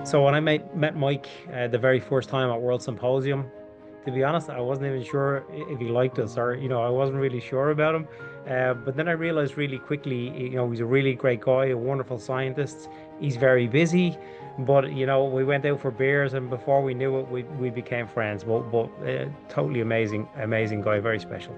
So when I met Mike the very first time at WORLDSymposium, to be honest, I wasn't even sure if he liked us, or I wasn't really sure about him. But then I realized really quickly, he's a really great guy, a wonderful scientist. He's very busy, but we went out for beers, and before we knew it, we became friends. But totally amazing guy, very special.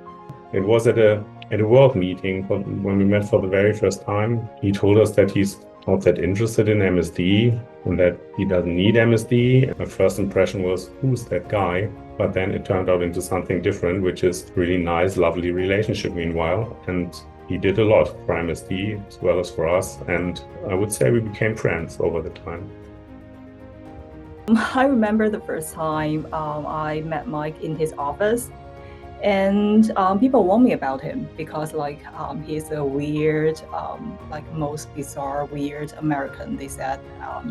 It was at a world meeting when we met for the very first time. He told us that he's not that interested in MSD and that he doesn't need MSD. My first impression was, who's that guy? But then it turned out into something different, which is really nice, lovely relationship meanwhile. And he did a lot for MSD as well as for us. And I would say we became friends over the time. I remember the first time I met Mike in his office, and people warned me about him because he's a weird, most bizarre, weird American they said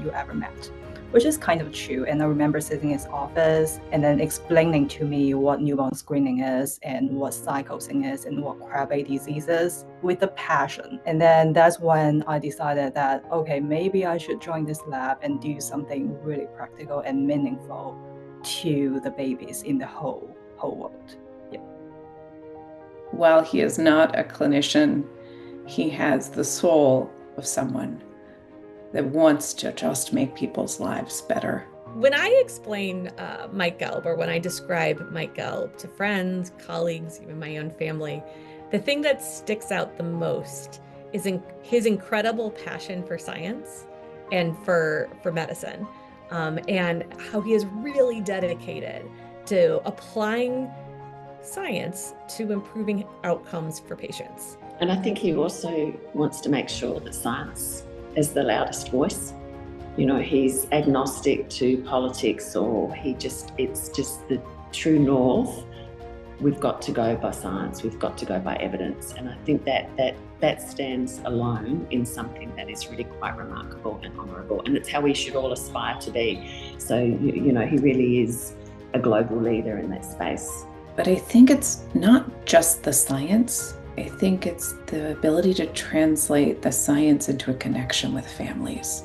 you ever met, which is kind of true. And I remember sitting in his office and then explaining to me what newborn screening is and what cyclosing is and what Krabbe disease is with a passion. And then that's when I decided that, okay, maybe I should join this lab and do something really practical and meaningful to the babies in the whole world. While he is not a clinician, he has the soul of someone that wants to just make people's lives better. When I explain Mike Gelb, or when I describe Mike Gelb to friends, colleagues, even my own family, the thing that sticks out the most is his incredible passion for science and for medicine, and how he is really dedicated to applying science to improving outcomes for patients. And I think he also wants to make sure that science is the loudest voice. He's agnostic to politics, or it's just the true north. We've got to go by science, we've got to go by evidence. And I think that stands alone in something that is really quite remarkable and honourable. And it's how we should all aspire to be. So, he really is a global leader in that space. But I think it's not just the science. I think it's the ability to translate the science into a connection with families.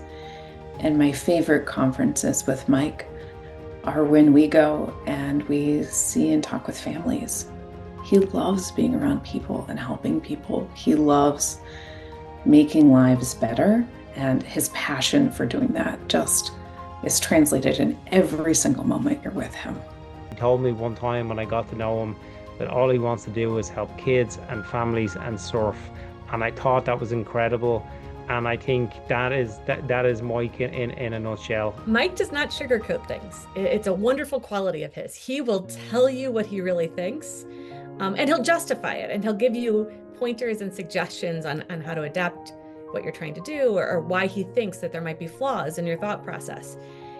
And my favorite conferences with Mike are when we go and we see and talk with families. He loves being around people and helping people. He loves making lives better, and his passion for doing that just is translated in every single moment you're with him. He told me one time when I got to know him that all he wants to do is help kids and families and surf. And I thought that was incredible. And I think that is Mike in a nutshell. Mike does not sugarcoat things. It's a wonderful quality of his. He will tell you what he really thinks, and he'll justify it, and he'll give you pointers and suggestions on how to adapt what you're trying to do, or why he thinks that there might be flaws in your thought process.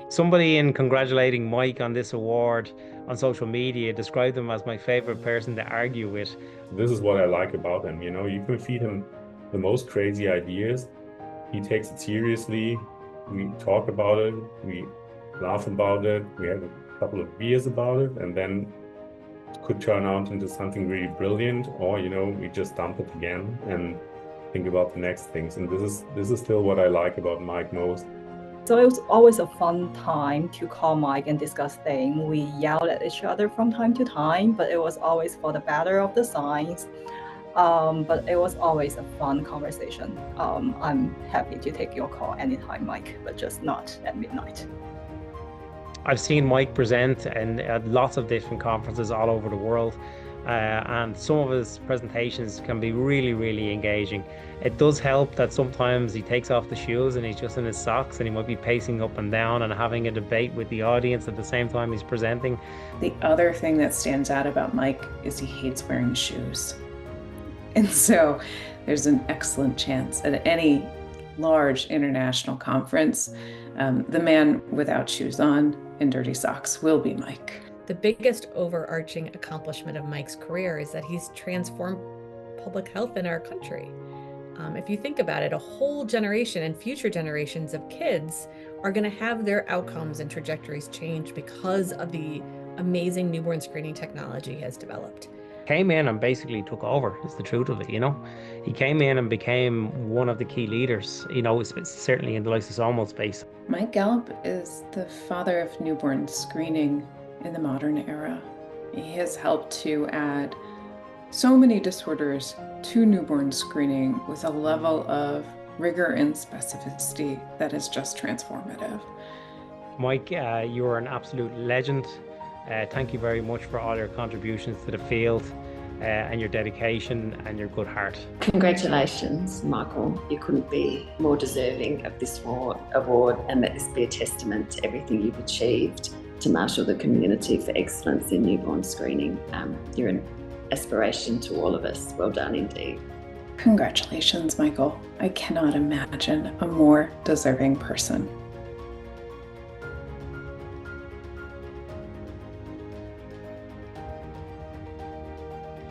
Somebody in congratulating Mike on this award on social media described him as my favorite person to argue with. This is what I like about him. You can feed him the most crazy ideas. He takes it seriously. We talk about it. We laugh about it. We have a couple of beers about it, and then it could turn out into something really brilliant, or we just dump it again and think about the next things. And this is still what I like about Mike most. So it was always a fun time to call Mike and discuss things. We yelled at each other from time to time, but it was always for the better of the science. But it was always a fun conversation. I'm happy to take your call anytime, Mike, but just not at midnight. I've seen Mike present at lots of different conferences all over the world. And some of his presentations can be really, really engaging. It does help that sometimes he takes off the shoes and he's just in his socks, and he might be pacing up and down and having a debate with the audience at the same time he's presenting. The other thing that stands out about Mike is he hates wearing shoes. And so there's an excellent chance at any large international conference, the man without shoes on and dirty socks will be Mike. The biggest overarching accomplishment of Mike's career is that he's transformed public health in our country. If you think about it, a whole generation and future generations of kids are going to have their outcomes and trajectories change because of the amazing newborn screening technology he has developed. came in and basically took over, is the truth of it, you know. He came in and became one of the key leaders, you know, certainly in the lysosomal space. Mike Gelb is the father of newborn screening in the modern era. He has helped to add so many disorders to newborn screening with a level of rigor and specificity that is just transformative. Mike, you're an absolute legend. Thank you very much for all your contributions to the field and your dedication and your good heart. Congratulations, Michael. You couldn't be more deserving of this award, and let this be a testament to everything you've achieved to marshal the community for excellence in newborn screening. You're an aspiration to all of us. Well done indeed. Congratulations, Michael. I cannot imagine a more deserving person.